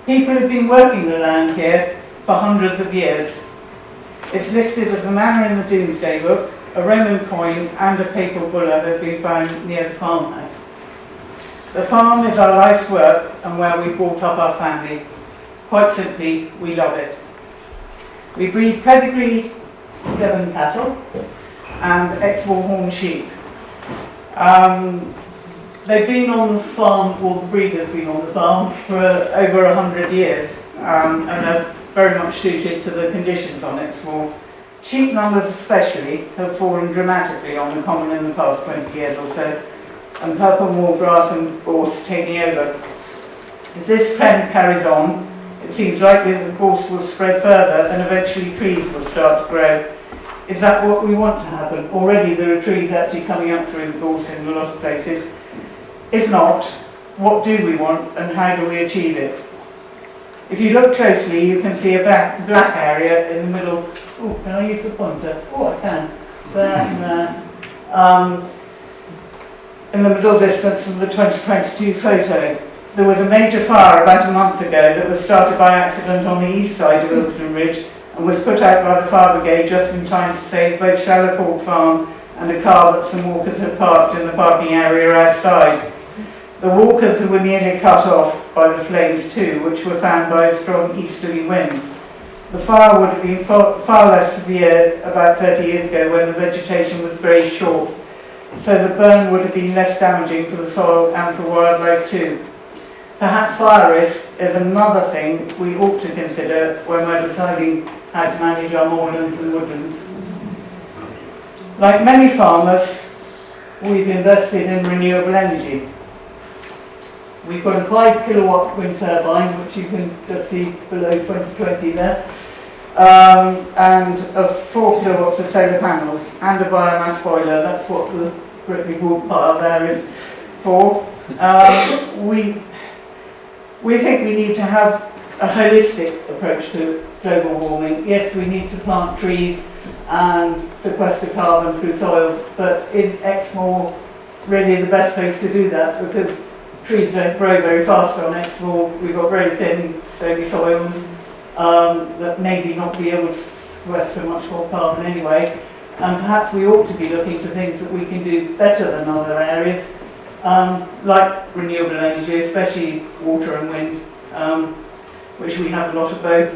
People have been working the land here for hundreds of years. It's listed as a manor in the Domesday Book. A Roman coin and a papal bulla have been found near the farmhouse. The farm is our life's work and where we brought up our family. Quite simply, we love it. We breed pedigree Devon cattle and Exmoor horn sheep. They've been on the farm, or the breed has been on the farm for over 100 years and are very much suited to the conditions on Exmoor. Sheep numbers especially have fallen dramatically on the common in the past 20 years or so, and purple moor grass and gorse taking over. If this trend carries on, it seems likely that the gorse will spread further and eventually trees will start to grow. Is that what we want to happen? Already there are trees actually coming up through the gorse in a lot of places. If not, what do we want and how do we achieve it? If you look closely, you can see a black area in the middle. Oh, can I use the pointer? Oh, I can. There and there. In the middle distance of the 2022 photo. There was a major fire about a month ago that was started by accident on the east side of Ilkerton Ridge and was put out by the fire brigade just in time to save both Shallowford Farm and a car that some walkers had parked in the parking area outside. The walkers were nearly cut off by the flames too, which were found by a strong easterly wind. The fire would have been far less severe about 30 years ago when the vegetation was very short, so the burn would have been less damaging for the soil and for wildlife too. Perhaps fire risk is another thing we ought to consider when we're deciding how to manage our moorlands and woodlands. Like many farmers, we've invested in renewable energy. We've got a 5 kilowatt wind turbine, which you can just see below 2020 there, and 4 kilowatts of solar panels and a biomass boiler. That's what the great big wood pile there is for. We think we need to have a holistic approach to global warming. Yes, we need to plant trees and sequester carbon through soils, but is Exmoor really the best place to do that? Because trees don't grow very fast on Exmoor. We've got very thin, stony soils that maybe not be able to sequester much more carbon anyway. And perhaps we ought to be looking to things that we can do better than other areas. Like renewable energy, especially water and wind, which we have a lot of both.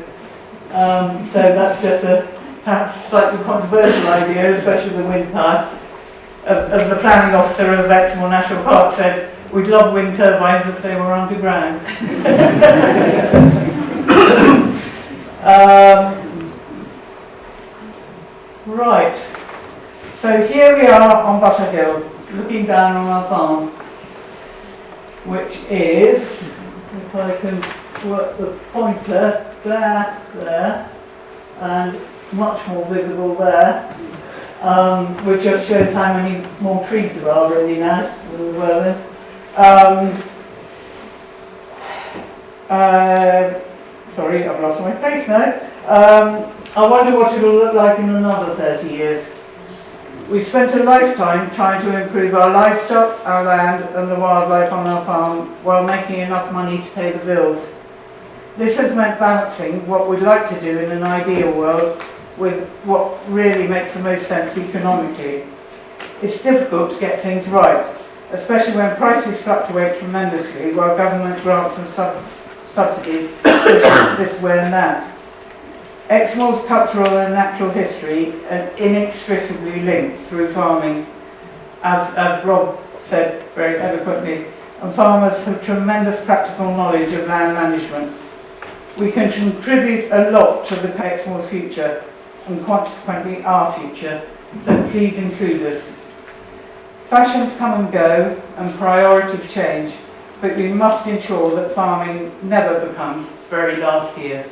So that's just a perhaps slightly controversial idea, especially the wind power. As the planning officer of Exmoor National Park said, we'd love wind turbines if they were underground. Right, so here we are on Butter Hill, looking down on our farm, which is, if I can work the pointer, there, and much more visible there, which just shows how many more trees there are really now than there were then. Sorry, I've lost my place now. I wonder what it'll look like in another 30 years. We spent a lifetime trying to improve our livestock, our land and the wildlife on our farm while making enough money to pay the bills. This has meant balancing what we'd like to do in an ideal world with what really makes the most sense economically. It's difficult to get things right, especially when prices fluctuate tremendously while government grants and subsidies push us this way and that. Exmoor's cultural and natural history are inextricably linked through farming, as Rob said very eloquently, and farmers have tremendous practical knowledge of land management. We can contribute a lot to the Exmoor's future and consequently our future, so please include us. Fashions come and go and priorities change, but we must ensure that farming never becomes very last year.